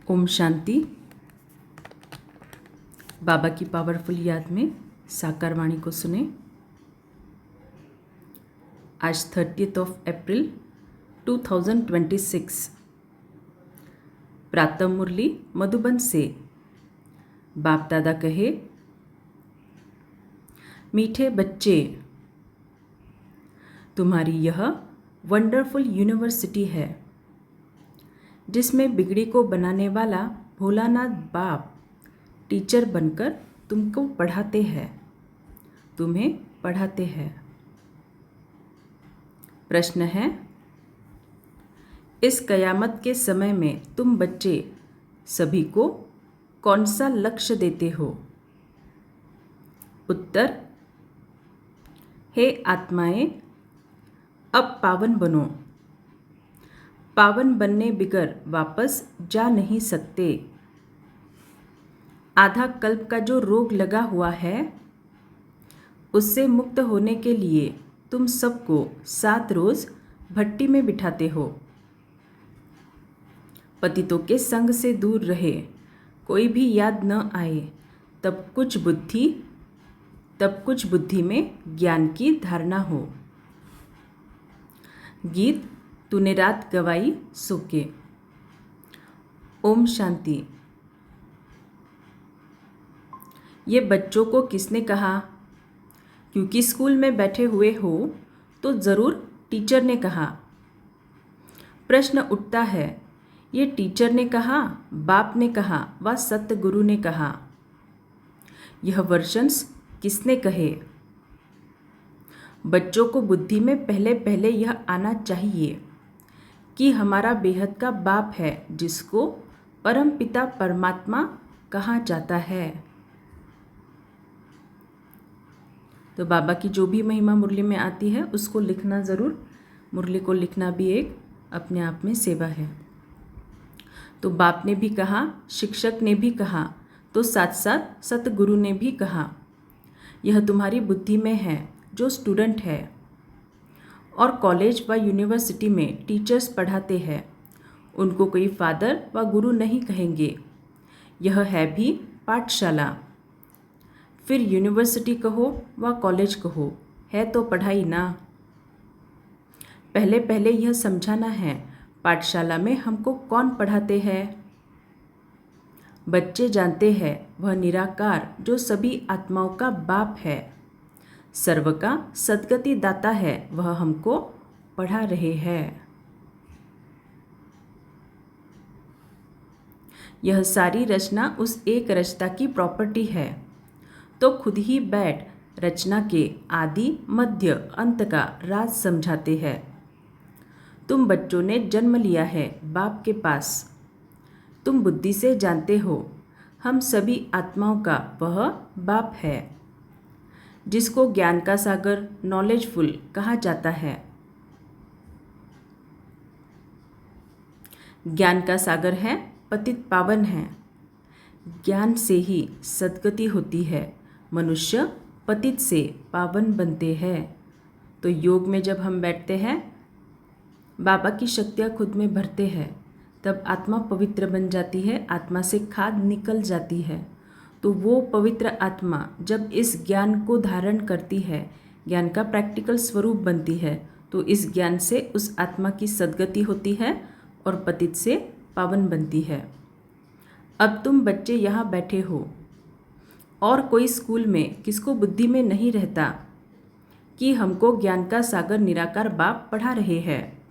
ओम शांति। बाबा की पावरफुल याद में साकार वाणी को सुने। आज 30 अप्रैल 2026 प्रातः मुरली मधुबन से। बाप दादा कहे, मीठे बच्चे, तुम्हारी यह वंडरफुल यूनिवर्सिटी है जिसमें बिगड़ी को बनाने वाला भोलानाथ बाप टीचर बनकर तुमको पढ़ाते हैं, तुम्हें पढ़ाते हैं। प्रश्न है, इस कयामत के समय में तुम बच्चे सभी को कौन सा लक्ष्य देते हो? उत्तर, हे आत्माएं, अब पावन बनो। पावन बनने बिगर वापस जा नहीं सकते। आधा कल्प का जो रोग लगा हुआ है उससे मुक्त होने के लिए तुम सबको 7 रोज भट्टी में बिठाते हो। पतितों के संग से दूर रहे, कोई भी याद न आए, तब कुछ बुद्धि में ज्ञान की धारणा हो। गीत तूने रात गवाई सो के। ओम शांति। ये बच्चों को किसने कहा? क्योंकि स्कूल में बैठे हुए हो तो ज़रूर टीचर ने कहा। प्रश्न उठता है, ये टीचर ने कहा, बाप ने कहा व सतगुरु ने कहा, यह वर्जन्स किसने कहे? बच्चों को बुद्धि में पहले पहले यह आना चाहिए कि हमारा बेहद का बाप है जिसको परम पिता परमात्मा कहा जाता है। तो बाबा की जो भी महिमा मुरली में आती है उसको लिखना ज़रूर। मुरली को लिखना भी एक अपने आप में सेवा है। तो बाप ने भी कहा, शिक्षक ने भी कहा, तो साथ साथ सतगुरु ने भी कहा, यह तुम्हारी बुद्धि में है। जो स्टूडेंट है और कॉलेज व यूनिवर्सिटी में टीचर्स पढ़ाते हैं उनको कोई फादर व गुरु नहीं कहेंगे। यह है भी पाठशाला। फिर यूनिवर्सिटी कहो व कॉलेज कहो, है तो पढ़ाई ना। पहले पहले यह समझाना है, पाठशाला में हमको कौन पढ़ाते हैं? बच्चे जानते हैं वह निराकार जो सभी आत्माओं का बाप है, सर्व का सद्गति दाता है, वह हमको पढ़ा रहे हैं। यह सारी रचना उस एक रचता की प्रॉपर्टी है। तो खुद ही बैठ रचना के आदि मध्य अंत का राज समझाते हैं। तुम बच्चों ने जन्म लिया है बाप के पास। तुम बुद्धि से जानते हो हम सभी आत्माओं का वह बाप है जिसको ज्ञान का सागर नॉलेजफुल कहा जाता है। ज्ञान का सागर है, पतित पावन है। ज्ञान से ही सद्गति होती है। मनुष्य पतित से पावन बनते हैं। तो योग में जब हम बैठते हैं, बाबा की शक्तियाँ खुद में भरते हैं, तब आत्मा पवित्र बन जाती है, आत्मा से खाद निकल जाती है। तो वो पवित्र आत्मा जब इस ज्ञान को धारण करती है, ज्ञान का प्रैक्टिकल स्वरूप बनती है, तो इस ज्ञान से उस आत्मा की सद्गति होती है और पतित से पावन बनती है। अब तुम बच्चे यहाँ बैठे हो और कोई स्कूल में किसको बुद्धि में नहीं रहता कि हमको ज्ञान का सागर निराकार बाप पढ़ा रहे हैं।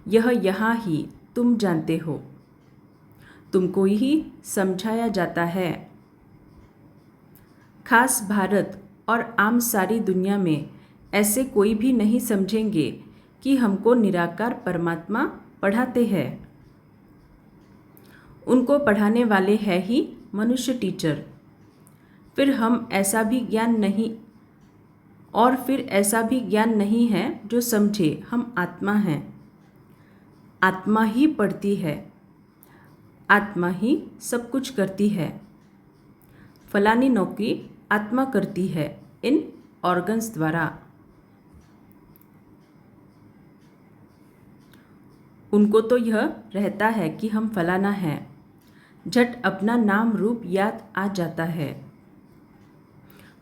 यह यहाँ ही तुम जानते हो, तुमको ही समझाया जाता है। खास भारत और आम सारी दुनिया में ऐसे कोई भी नहीं समझेंगे कि हमको निराकार परमात्मा पढ़ाते हैं। उनको पढ़ाने वाले हैं ही मनुष्य टीचर। फिर ऐसा भी ज्ञान नहीं है जो समझे हम आत्मा हैं। आत्मा ही पढ़ती है, आत्मा ही सब कुछ करती है। फलानी नौकरी आत्मा करती है इन ऑर्गन्स द्वारा। उनको तो यह रहता है कि हम फलाना हैं, झट अपना नाम रूप याद आ जाता है।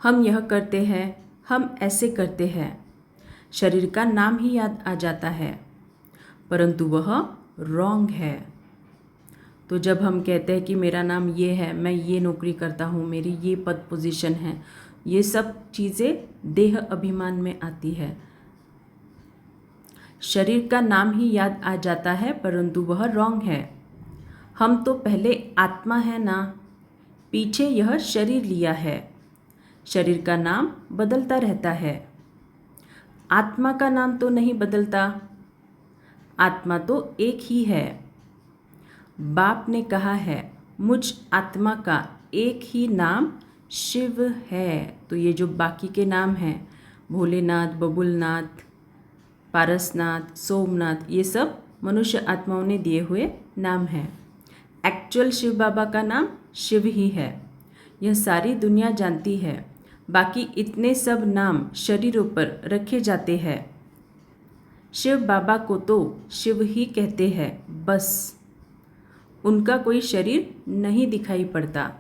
हम यह करते हैं, हम ऐसे करते हैं, शरीर का नाम ही याद आ जाता है, परंतु वह रॉन्ग है। तो जब हम कहते हैं कि मेरा नाम ये है, मैं ये नौकरी करता हूँ, मेरी ये पद पोजीशन है, ये सब चीज़ें देह अभिमान में आती है। शरीर का नाम ही याद आ जाता है, परंतु वह रॉन्ग है। हम तो पहले आत्मा है ना, पीछे यह शरीर लिया है। शरीर का नाम बदलता रहता है, आत्मा का नाम तो नहीं बदलता। आत्मा तो एक ही है। बाप ने कहा है, मुझ आत्मा का एक ही नाम शिव है। तो ये जो बाकी के नाम हैं, भोलेनाथ, बबुलनाथ, पारसनाथ, सोमनाथ, ये सब मनुष्य आत्माओं ने दिए हुए नाम हैं। एक्चुअल शिव बाबा का नाम शिव ही है, यह सारी दुनिया जानती है। बाकी इतने सब नाम शरीरों पर रखे जाते हैं। शिव बाबा को तो शिव ही कहते हैं बस, उनका कोई शरीर नहीं दिखाई पड़ता।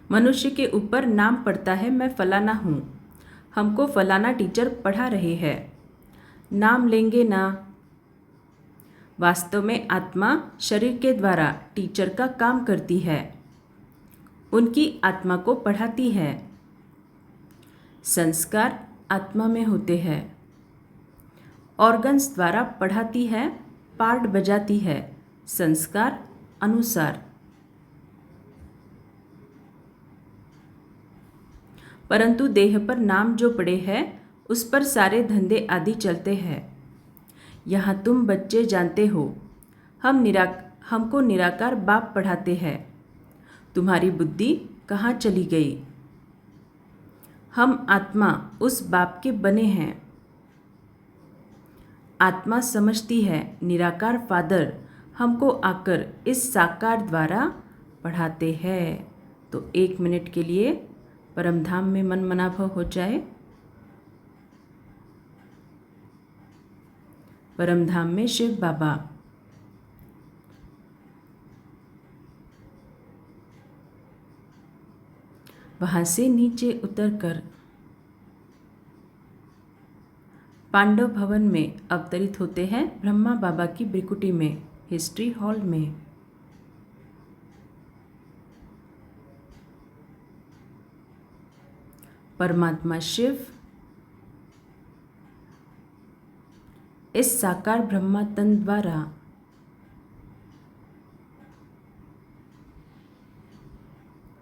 मनुष्य के ऊपर नाम पड़ता है, मैं फलाना हूँ, हमको फलाना टीचर पढ़ा रहे हैं, नाम लेंगे ना। वास्तव में आत्मा शरीर के द्वारा टीचर का काम करती है, उनकी आत्मा को पढ़ाती है। संस्कार आत्मा में होते हैं, ऑर्गन्स द्वारा पढ़ाती है, पार्ट बजाती है, संस्कार अनुसार। परंतु देह पर नाम जो पड़े हैं, उस पर सारे धंधे आदि चलते हैं। यहाँ तुम बच्चे जानते हो, हमको निराकार बाप पढ़ाते हैं। तुम्हारी बुद्धि कहाँ चली गई? हम आत्मा उस बाप के बने हैं। आत्मा समझती है निराकार फादर हमको आकर इस साकार द्वारा पढ़ाते हैं। तो 1 मिनट के लिए परमधाम में मन मनाभव हो जाए। परमधाम में शिव बाबा, वहाँ से नीचे उतरकर पांडव भवन में अवतरित होते हैं, ब्रह्मा बाबा की ब्रिकुटी में, हिस्ट्री हॉल में। परमात्मा शिव इस साकार ब्रह्मा तन द्वारा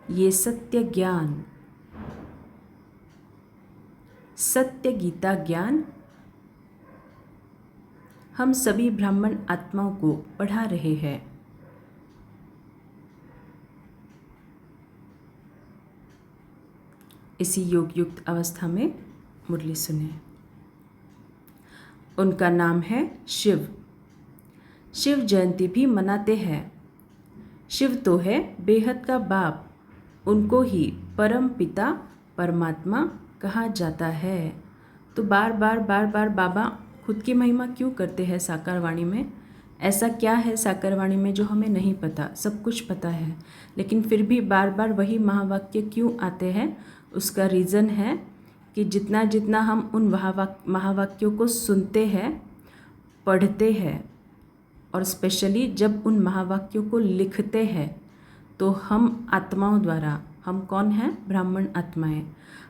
ये सत्य ज्ञान, सत्य गीता ज्ञान हम सभी ब्राह्मण आत्माओं को पढ़ा रहे हैं। इसी योग युक्त अवस्था में मुरली सुने। उनका नाम है शिव। शिव जयंती भी मनाते हैं। शिव तो है बेहद का बाप, उनको ही परम पिता परमात्मा कहा जाता है। तो बार बार बाबा खुद की महिमा क्यों करते हैं साकार वाणी में? ऐसा क्या है साकार वाणी में जो हमें नहीं पता? सब कुछ पता है, लेकिन फिर भी बार बार वही महावाक्य क्यों आते हैं? उसका रीज़न है कि जितना जितना हम उन महावाक्यों को सुनते हैं, पढ़ते हैं, और स्पेशली जब उन महावाक्यों को लिखते हैं, तो हम आत्माओं द्वारा, हम कौन हैं? ब्राह्मण आत्माएं,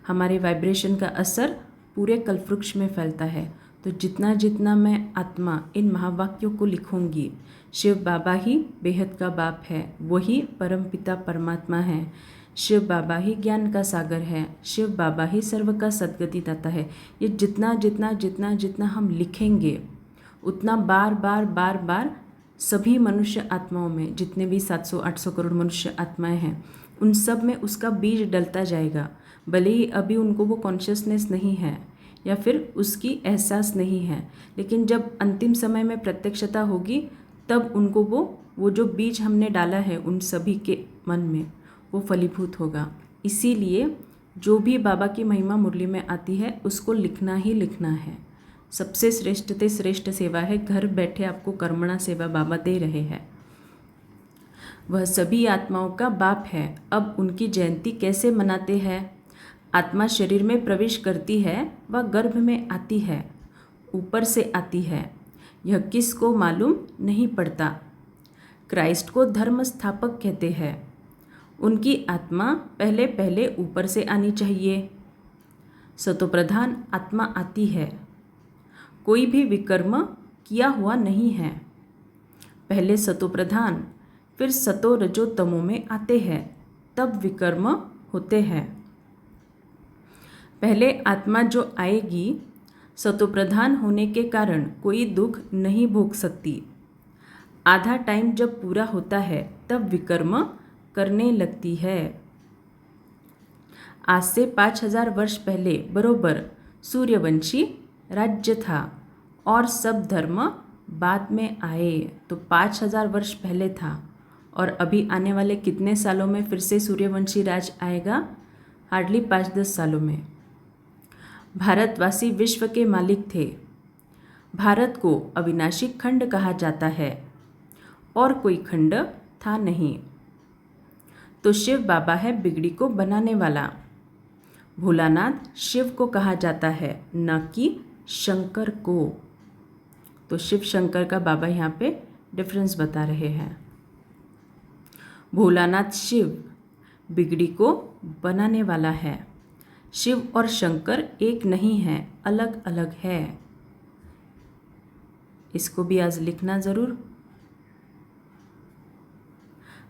हमारे वाइब्रेशन का असर पूरे कल्पवृक्ष में फैलता है। तो जितना जितना मैं आत्मा इन महावाक्यों को लिखूंगी, शिव बाबा ही बेहद का बाप है, वही परम पिता परमात्मा है, शिव बाबा ही ज्ञान का सागर है, शिव बाबा ही सर्व का सद्गति दाता है। ये जितना जितना जितना जितना हम लिखेंगे, उतना बार बार सभी मनुष्य आत्माओं में, जितने भी 700-800 करोड़ मनुष्य आत्माएं हैं, उन सब में उसका बीज डलता जाएगा। भले ही अभी उनको वो कॉन्शियसनेस नहीं है या फिर उसकी एहसास नहीं है, लेकिन जब अंतिम समय में प्रत्यक्षता होगी, तब उनको वो जो बीज हमने डाला है उन सभी के मन में, वो फलीभूत होगा। इसीलिए जो भी बाबा की महिमा मुरली में आती है उसको लिखना ही लिखना है। सबसे श्रेष्ठ से श्रेष्ठ सेवा है, घर बैठे आपको कर्मणा सेवा बाबा दे रहे हैं। वह सभी आत्माओं का बाप है। अब उनकी जयंती कैसे मनाते हैं? आत्मा शरीर में प्रवेश करती है, वह गर्भ में आती है, ऊपर से आती है, यह किसको मालूम नहीं पड़ता। क्राइस्ट को धर्म स्थापक कहते हैं। उनकी आत्मा पहले पहले ऊपर से आनी चाहिए। सतोप्रधान आत्मा आती है, कोई भी विकर्म किया हुआ नहीं है। पहले सतोप्रधान फिर सतो रजो तमो में आते हैं, तब विकर्म होते हैं। पहले आत्मा जो आएगी सतोप्रधान होने के कारण कोई दुख नहीं भोग सकती। आधा टाइम जब पूरा होता है तब विकर्म करने लगती है। आज से 5000 वर्ष पहले बरोबर सूर्यवंशी राज्य था और सब धर्म बाद में आए। तो 5000 वर्ष पहले था और अभी आने वाले कितने सालों में फिर से सूर्यवंशी राज आएगा? हार्डली 5-10 सालों में। भारतवासी विश्व के मालिक थे। भारत को अविनाशी खंड कहा जाता है और कोई खंड था नहीं। तो शिव बाबा है बिगड़ी को बनाने वाला। भोलानाथ शिव को कहा जाता है, न कि शंकर को। तो शिव शंकर का बाबा यहाँ पे डिफरेंस बता रहे हैं। भोलानाथ शिव बिगड़ी को बनाने वाला है। शिव और शंकर एक नहीं है, अलग अलग है। इसको भी आज लिखना ज़रूर।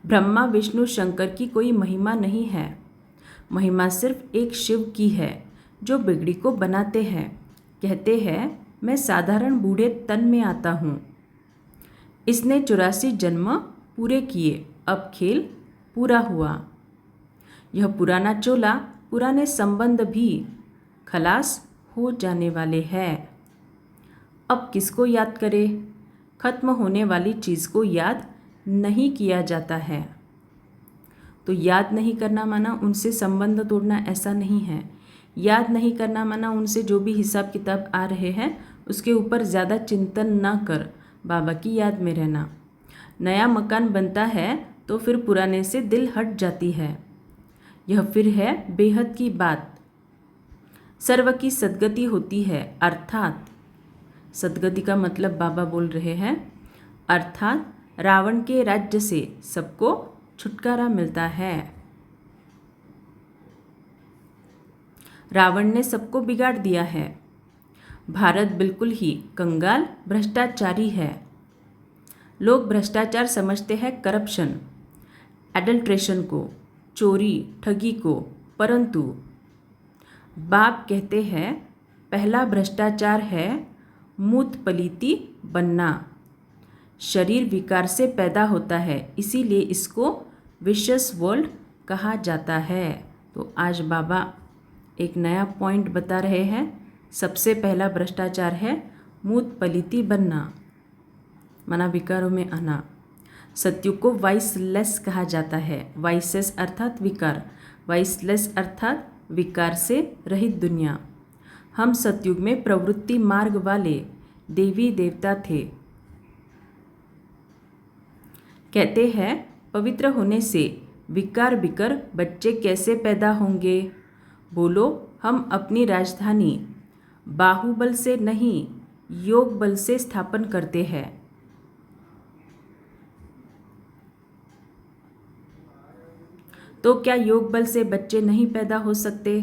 ब्रह्मा विष्णु शंकर की कोई महिमा नहीं है। महिमा सिर्फ एक शिव की है जो बिगड़ी को बनाते हैं। कहते हैं मैं साधारण बूढ़े तन में आता हूँ। इसने 84 जन्म पूरे किए, अब खेल पूरा हुआ। यह पुराना चोला, पुराने संबंध भी खलास हो जाने वाले हैं। अब किसको याद करे? खत्म होने वाली चीज़ को याद नहीं किया जाता है। तो याद नहीं करना माना उनसे संबंध तोड़ना, ऐसा नहीं है। याद नहीं करना माना उनसे जो भी हिसाब किताब आ रहे हैं उसके ऊपर ज़्यादा चिंतन ना कर, बाबा की याद में रहना। नया मकान बनता है तो फिर पुराने से दिल हट जाती है। यह फिर है बेहद की बात। सर्व की सद्गति होती है, अर्थात सद्गति का मतलब बाबा बोल रहे हैं, अर्थात रावण के राज्य से सबको छुटकारा मिलता है। रावण ने सबको बिगाड़ दिया है। भारत बिल्कुल ही कंगाल भ्रष्टाचारी है। लोग भ्रष्टाचार समझते हैं करप्शन, एडल्ट्रेशन को, चोरी ठगी को, परंतु बाप कहते हैं पहला भ्रष्टाचार है मूत पलीती बनना। शरीर विकार से पैदा होता है, इसीलिए इसको विशस वर्ल्ड कहा जाता है। तो आज बाबा एक नया पॉइंट बता रहे हैं। सबसे पहला भ्रष्टाचार है मूत पलीती बनना, माना विकारों में आना। सत्युग को वाइसलेस कहा जाता है। वाइसेस अर्थात विकार, वाइसलेस अर्थात विकार से रहित दुनिया। हम सत्युग में प्रवृत्ति मार्ग वाले देवी देवता थे। कहते हैं पवित्र होने से विकार बिकर बच्चे कैसे पैदा होंगे? बोलो हम अपनी राजधानी बाहुबल से नहीं योग बल से स्थापन करते हैं। तो क्या योग बल से बच्चे नहीं पैदा हो सकते?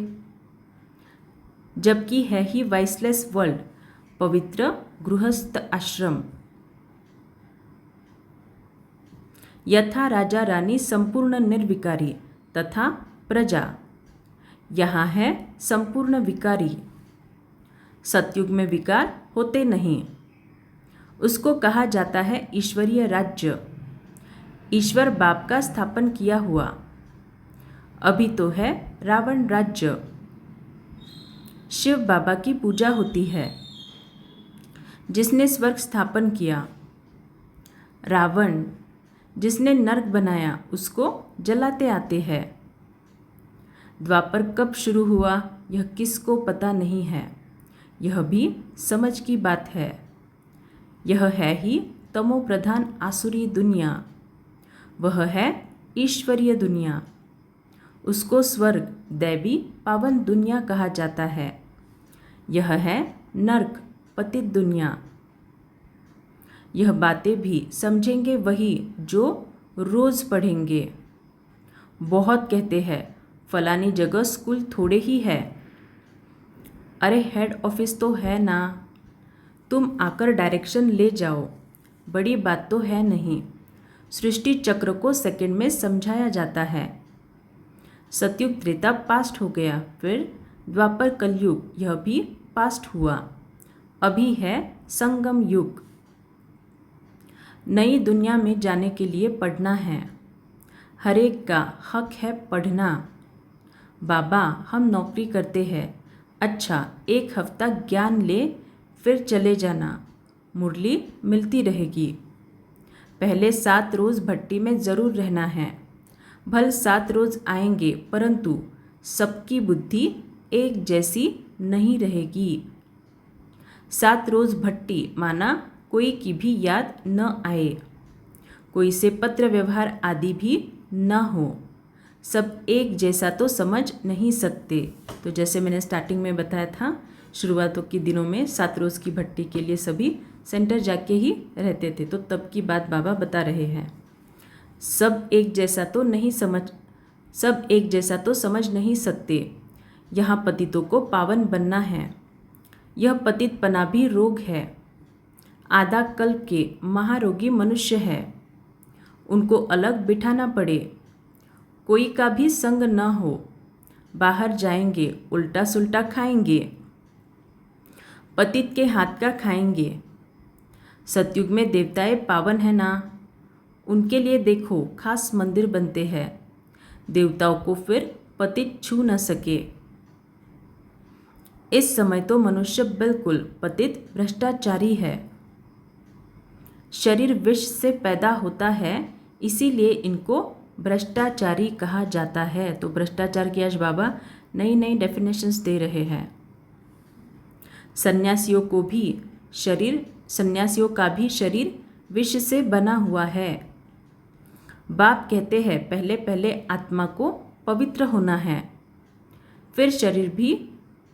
जबकि है ही वाइसलेस वर्ल्ड, पवित्र गृहस्थ आश्रम। यथा राजा रानी संपूर्ण निर्विकारी तथा प्रजा, यहाँ है संपूर्ण विकारी। सतयुग में विकार होते नहीं, उसको कहा जाता है ईश्वरीय राज्य। ईश्वर बाप का स्थापन किया हुआ। अभी तो है रावण राज्य। शिव बाबा की पूजा होती है जिसने स्वर्ग स्थापन किया। रावण जिसने नरक बनाया उसको जलाते आते हैं। द्वापर कब शुरू हुआ यह किसको पता नहीं है, यह भी समझ की बात है। यह है ही तमो प्रधान आसुरी दुनिया, वह है ईश्वरीय दुनिया। उसको स्वर्ग दैवी पावन दुनिया कहा जाता है। यह है नर्क पतित दुनिया। यह बातें भी समझेंगे वही जो रोज़ पढ़ेंगे। बहुत कहते हैं फलानी जगह स्कूल थोड़े ही है, अरे हेड ऑफिस तो है ना, तुम आकर डायरेक्शन ले जाओ, बड़ी बात तो है नहीं। सृष्टि चक्र को सेकंड में समझाया जाता है। सतयुग त्रेता पास्ट हो गया, फिर द्वापर कलयुग यह भी पास्ट हुआ, अभी है संगम युग। नई दुनिया में जाने के लिए पढ़ना है, हर एक का हक है पढ़ना। बाबा हम नौकरी करते हैं, अच्छा एक हफ्ता ज्ञान ले फिर चले जाना, मुरली मिलती रहेगी। पहले 7 रोज़ भट्टी में ज़रूर रहना है, भल 7 रोज़ आएंगे परंतु सबकी बुद्धि एक जैसी नहीं रहेगी। 7 रोज़ भट्टी माना कोई की भी याद न आए, कोई से पत्र व्यवहार आदि भी न हो, सब एक जैसा तो समझ नहीं सकते। तो जैसे मैंने स्टार्टिंग में बताया था, शुरुआतों के दिनों में 7 रोज़ की भट्टी के लिए सभी सेंटर जाके ही रहते थे, तो तब की बात बाबा बता रहे हैं। सब एक जैसा तो समझ नहीं सकते। यहाँ पतितों को पावन बनना है, यह पतितपना भी रोग है। आधा कल्प के महारोगी मनुष्य है, उनको अलग बिठाना पड़े, कोई का भी संग न हो, बाहर जाएंगे उल्टा सुल्टा खाएंगे, पतित के हाथ का खाएंगे। सतयुग में देवताएं पावन है ना, उनके लिए देखो खास मंदिर बनते हैं, देवताओं को फिर पतित छू न सके। इस समय तो मनुष्य बिल्कुल पतित भ्रष्टाचारी है। शरीर विष से पैदा होता है, इसीलिए इनको भ्रष्टाचारी कहा जाता है। तो भ्रष्टाचार की आज बाबा नई नई डेफिनेशंस दे रहे हैं। सन्यासियों का भी शरीर विष से बना हुआ है। बाप कहते हैं पहले पहले आत्मा को पवित्र होना है, फिर शरीर भी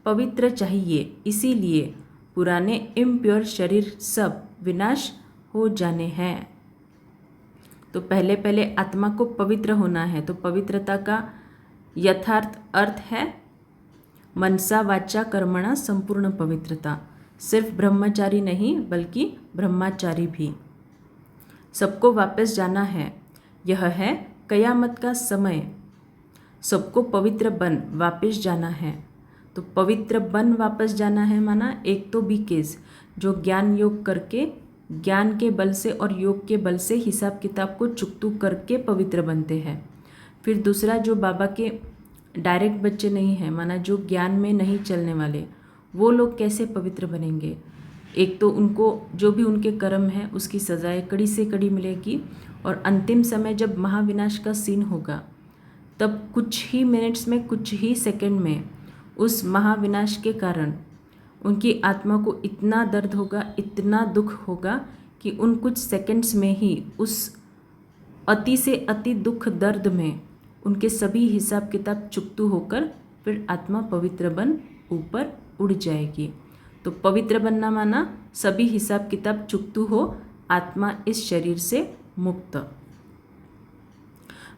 पवित्र चाहिए, इसीलिए पुराने इम्प्योर शरीर सब विनाश हो जाने हैं। तो पहले पहले आत्मा को पवित्र होना है। तो पवित्रता का यथार्थ अर्थ है मनसा वाचा कर्मणा संपूर्ण पवित्रता। सिर्फ ब्रह्मचारी नहीं बल्कि ब्रह्मचारी भी। सबको वापस जाना है, यह है कयामत का समय। सबको पवित्र बन वापस जाना है। तो पवित्र बन वापस जाना है माना एक तो बीकेज जो ज्ञान योग करके, ज्ञान के बल से और योग के बल से हिसाब किताब को चुकतू करके पवित्र बनते हैं। फिर दूसरा जो बाबा के डायरेक्ट बच्चे नहीं हैं, माना जो ज्ञान में नहीं चलने वाले, वो लोग कैसे पवित्र बनेंगे। एक तो उनको जो भी उनके कर्म है उसकी सज़ाएं कड़ी से कड़ी मिलेगी, और अंतिम समय जब महाविनाश का सीन होगा तब कुछ ही मिनट्स में, कुछ ही सेकंड में उस महाविनाश के कारण उनकी आत्मा को इतना दर्द होगा, इतना दुख होगा कि उन कुछ सेकंड्स में ही उस अति से अति दुख दर्द में उनके सभी हिसाब किताब चुकतू होकर फिर आत्मा पवित्र बन ऊपर उड़ जाएगी। तो पवित्र बनना माना सभी हिसाब किताब चुकतू हो, आत्मा इस शरीर से मुक्त।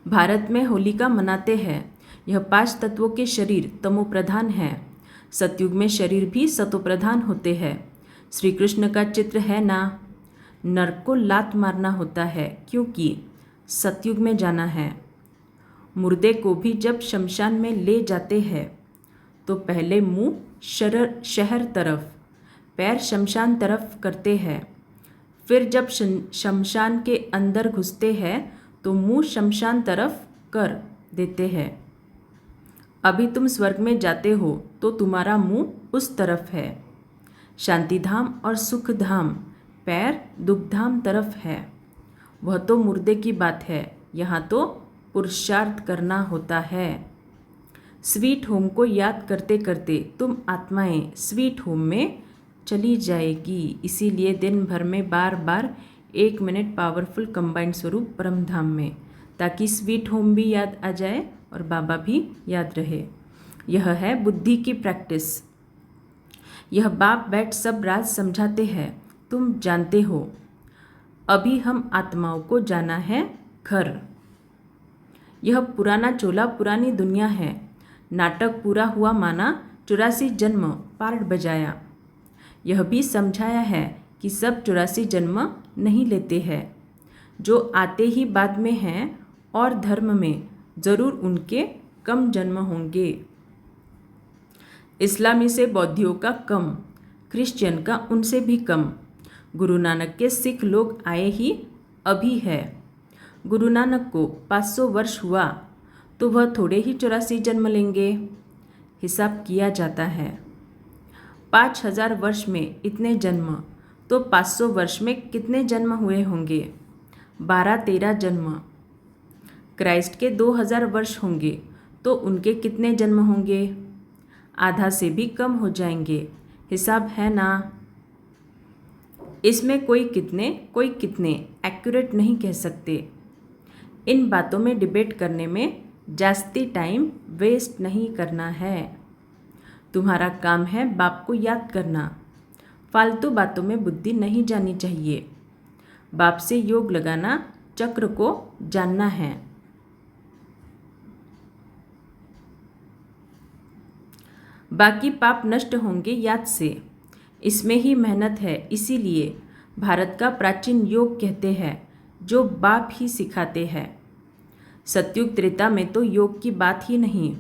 भारत में होलिका मनाते हैं। यह 5 तत्वों के शरीर तमो प्रधान है। सतयुग में शरीर भी सतो प्रधान होते हैं। श्री कृष्ण का चित्र है ना, नरक को लात मारना होता है क्योंकि सतयुग में जाना है। मुर्दे को भी जब शमशान में ले जाते हैं तो पहले मुंह शहर तरफ, पैर शमशान तरफ करते हैं। फिर जब शमशान के अंदर घुसते हैं तो मुंह शमशान तरफ कर देते हैं। अभी तुम स्वर्ग में जाते हो तो तुम्हारा मुंह उस तरफ है। शांतिधाम और सुखधाम पैर दुखधाम तरफ है। वह तो मुर्दे की बात है, यहाँ तो पुरुषार्थ करना होता है। स्वीट होम को याद करते करते तुम आत्माएं स्वीट होम में चली जाएगी। इसीलिए दिन भर में बार बार 1 मिनट पावरफुल कंबाइंड स्वरूप परम धाम में, ताकि स्वीट होम भी याद आ जाए और बाबा भी याद रहे। यह है बुद्धि की प्रैक्टिस। यह बाप बैठ सब राज समझाते हैं, तुम जानते हो। अभी हम आत्माओं को जाना है घर। यह पुराना चोला पुरानी दुनिया है। नाटक पूरा हुआ माना 84 जन्म पार्ट बजाया। यह भी समझाया है कि सब 84 जन्म नहीं लेते हैं, जो आते ही बाद में हैं, और धर्म में ज़रूर उनके कम जन्म होंगे। इस्लामी से बौद्धियों का कम, क्रिश्चियन का उनसे भी कम। गुरु नानक के सिख लोग आए ही अभी है। गुरु नानक को 500 वर्ष हुआ तो वह थोड़े ही 84 जन्म लेंगे। हिसाब किया जाता है 5000 वर्ष में इतने जन्म, तो 500 वर्ष में कितने जन्म हुए होंगे? 12-13 जन्म। क्राइस्ट के 2000 वर्ष होंगे तो उनके कितने जन्म होंगे? आधा से भी कम हो जाएंगे। हिसाब है ना। इसमें कोई कितने एक्यूरेट नहीं कह सकते। इन बातों में डिबेट करने में जास्ती टाइम वेस्ट नहीं करना है। तुम्हारा काम है बाप को याद करना। फालतू बातों में बुद्धि नहीं जानी चाहिए। बाप से योग लगाना, चक्र को जानना है। बाकी पाप नष्ट होंगे याद से। इसमें ही मेहनत है। इसीलिए भारत का प्राचीन योग कहते हैं, जो बाप ही सिखाते हैं। सतयुग त्रेता में तो योग की बात ही नहीं।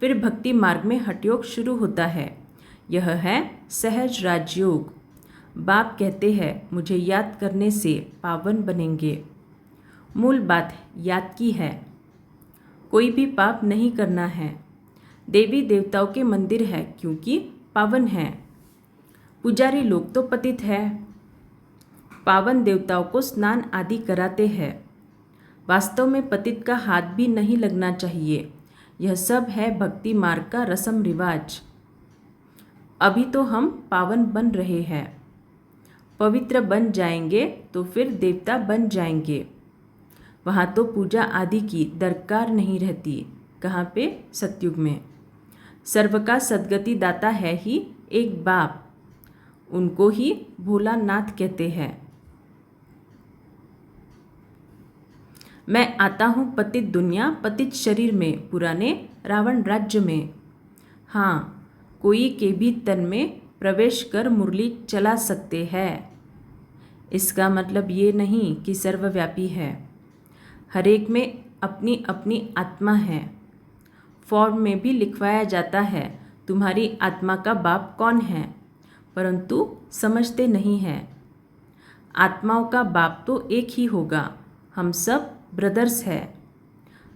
फिर भक्ति मार्ग में हठयोग शुरू होता है। यह है सहज राजयोग। बाप कहते हैं मुझे याद करने से पावन बनेंगे। मूल बात याद की है। कोई भी पाप नहीं करना है। देवी देवताओं के मंदिर है क्योंकि पावन है। पुजारी लोग तो पतित है। पावन देवताओं को स्नान आदि कराते हैं। वास्तव में पतित का हाथ भी नहीं लगना चाहिए। यह सब है भक्ति मार्ग का रस्म रिवाज। अभी तो हम पावन बन रहे हैं। पवित्र बन जाएंगे तो फिर देवता बन जाएंगे। वहाँ तो पूजा आदि की दरकार नहीं रहती। कहाँ पे? सतयुग में। सर्व का सद्गति दाता है ही एक बाप। उनको ही भोलानाथ कहते हैं। मैं आता हूँ पतित दुनिया पतित शरीर में, पुराने रावण राज्य में। हाँ, कोई के भी तन में प्रवेश कर मुरली चला सकते हैं। इसका मतलब ये नहीं कि सर्वव्यापी है। हरेक में अपनी अपनी आत्मा है। फॉर्म में भी लिखवाया जाता है तुम्हारी आत्मा का बाप कौन है, परंतु समझते नहीं हैं। आत्माओं का बाप तो एक ही होगा। हम सब ब्रदर्स हैं।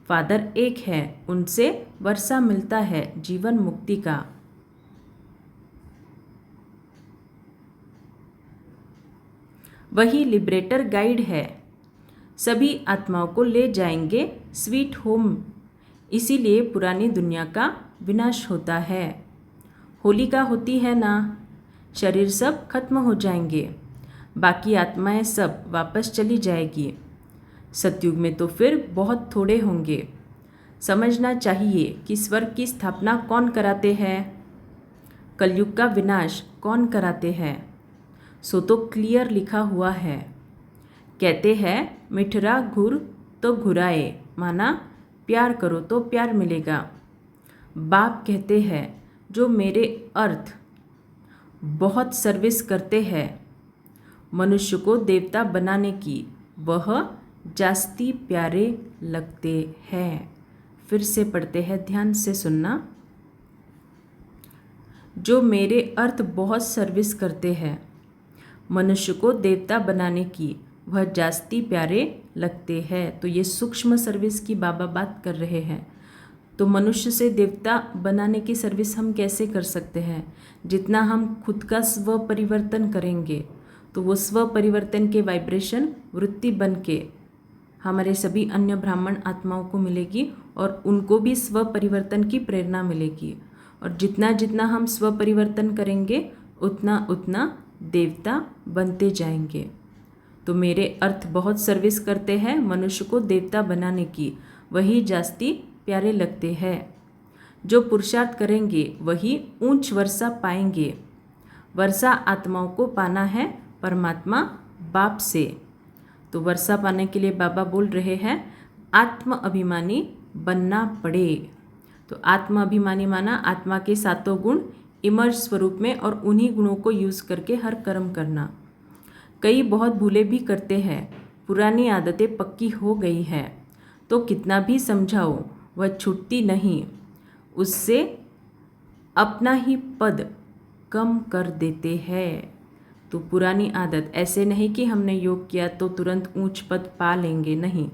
फादर एक है, उनसे वर्षा मिलता है जीवन मुक्ति का। वही लिबरेटर गाइड है। सभी आत्माओं को ले जाएंगे स्वीट होम। इसीलिए पुरानी दुनिया का विनाश होता है। होलिका होती है ना, शरीर सब खत्म हो जाएंगे, बाकी आत्माएं सब वापस चली जाएगी। सतयुग में तो फिर बहुत थोड़े होंगे। समझना चाहिए कि स्वर्ग की स्थापना कौन कराते हैं, कलयुग का विनाश कौन कराते हैं। सो तो क्लियर लिखा हुआ है। कहते हैं मिठरा घुर तो घुराए, माना प्यार करो तो प्यार मिलेगा। बाप कहते हैं जो मेरे अर्थ बहुत सर्विस करते हैं मनुष्य को देवता बनाने की, वह जास्ती प्यारे लगते हैं। फिर से पढ़ते हैं, ध्यान से सुनना। जो मेरे अर्थ बहुत सर्विस करते हैं मनुष्य को देवता बनाने की, वह जास्ती प्यारे लगते हैं। तो ये सूक्ष्म सर्विस की बाबा बात कर रहे हैं। तो मनुष्य से देवता बनाने की सर्विस हम कैसे कर सकते हैं? जितना हम खुद का स्व परिवर्तन करेंगे तो वो स्व परिवर्तन के वाइब्रेशन वृत्ति बन के हमारे सभी अन्य ब्राह्मण आत्माओं को मिलेगी और उनको भी स्व परिवर्तन की प्रेरणा मिलेगी। और जितना जितना हम स्व परिवर्तन करेंगे उतना उतना देवता बनते जाएंगे। तो मेरे अर्थ बहुत सर्विस करते हैं मनुष्य को देवता बनाने की, वही जास्ती प्यारे लगते हैं। जो पुरुषार्थ करेंगे वही ऊंच वर्षा पाएंगे। वर्षा आत्माओं को पाना है परमात्मा बाप से। तो वर्षा पाने के लिए बाबा बोल रहे हैं आत्म अभिमानी बनना पड़े। तो आत्म अभिमानी माना आत्मा के सातों गुण इमर्ज स्वरूप में और उन्हीं गुणों को यूज़ करके हर कर्म करना। कई बहुत भूले भी करते हैं, पुरानी आदतें पक्की हो गई है तो कितना भी समझाओ वह छूटती नहीं, उससे अपना ही पद कम कर देते हैं। तो पुरानी आदत ऐसे नहीं कि हमने योग किया तो तुरंत ऊंच पद पा लेंगे, नहीं।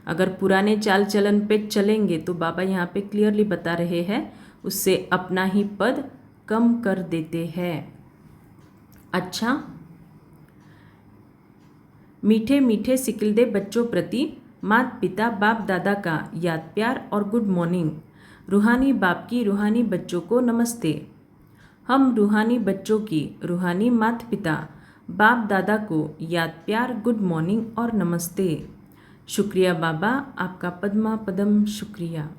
अगर पुराने चाल चलन पे चलेंगे तो बाबा यहाँ पे क्लियरली बता रहे हैं उससे अपना ही पद कम कर देते हैं। अच्छा, मीठे मीठे सिकिलदे बच्चों प्रति माता पिता बाप दादा का याद प्यार और गुड मॉर्निंग। रूहानी बाप की रूहानी बच्चों को नमस्ते। हम रूहानी बच्चों की रूहानी माता पिता बाप दादा को याद प्यार गुड मॉर्निंग और नमस्ते। शुक्रिया बाबा, आपका पद्मा पदम शुक्रिया।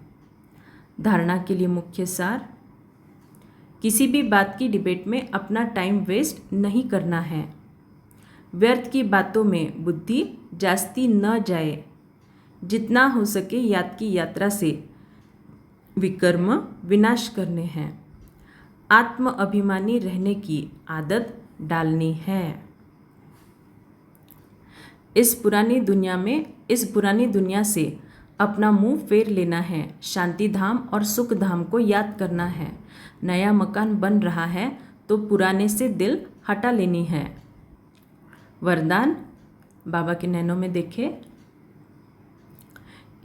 धारणा के लिए मुख्य सार, किसी भी बात की डिबेट में अपना टाइम वेस्ट नहीं करना है। व्यर्थ की बातों में बुद्धि जास्ती न जाए। जितना हो सके याद की यात्रा से विकर्म विनाश करने हैं। आत्म अभिमानी रहने की आदत डालनी है। इस पुरानी दुनिया से अपना मुंह फेर लेना है। शांति धाम और सुख धाम को याद करना है। नया मकान बन रहा है तो पुराने से दिल हटा लेनी है। वरदान बाबा के नैनों में देखें,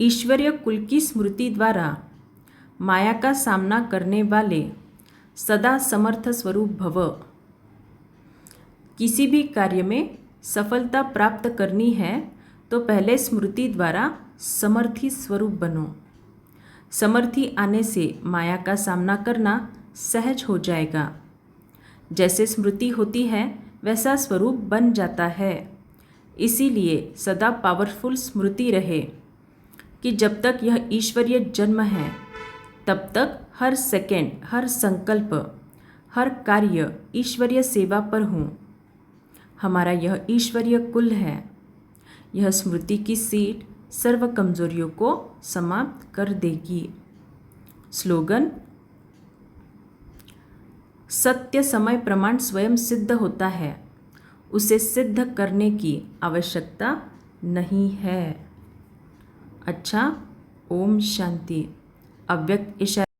ईश्वरीय कुल की स्मृति द्वारा माया का सामना करने वाले सदा समर्थ स्वरूप भव। किसी भी कार्य में सफलता प्राप्त करनी है तो पहले स्मृति द्वारा समर्थी स्वरूप बनो। समर्थी आने से माया का सामना करना सहज हो जाएगा। जैसे स्मृति होती है वैसा स्वरूप बन जाता है। इसीलिए सदा पावरफुल स्मृति रहे कि जब तक यह ईश्वरीय जन्म है तब तक हर सेकंड, हर संकल्प, हर कार्य ईश्वरीय सेवा पर हूँ। हमारा यह ईश्वरीय कुल है। यह स्मृति की सीट सर्व कमजोरियों को समाप्त कर देगी। स्लोगन, सत्य समय प्रमाण स्वयं सिद्ध होता है, उसे सिद्ध करने की आवश्यकता नहीं है। अच्छा, ओम शांति। अव्यक्त इशारा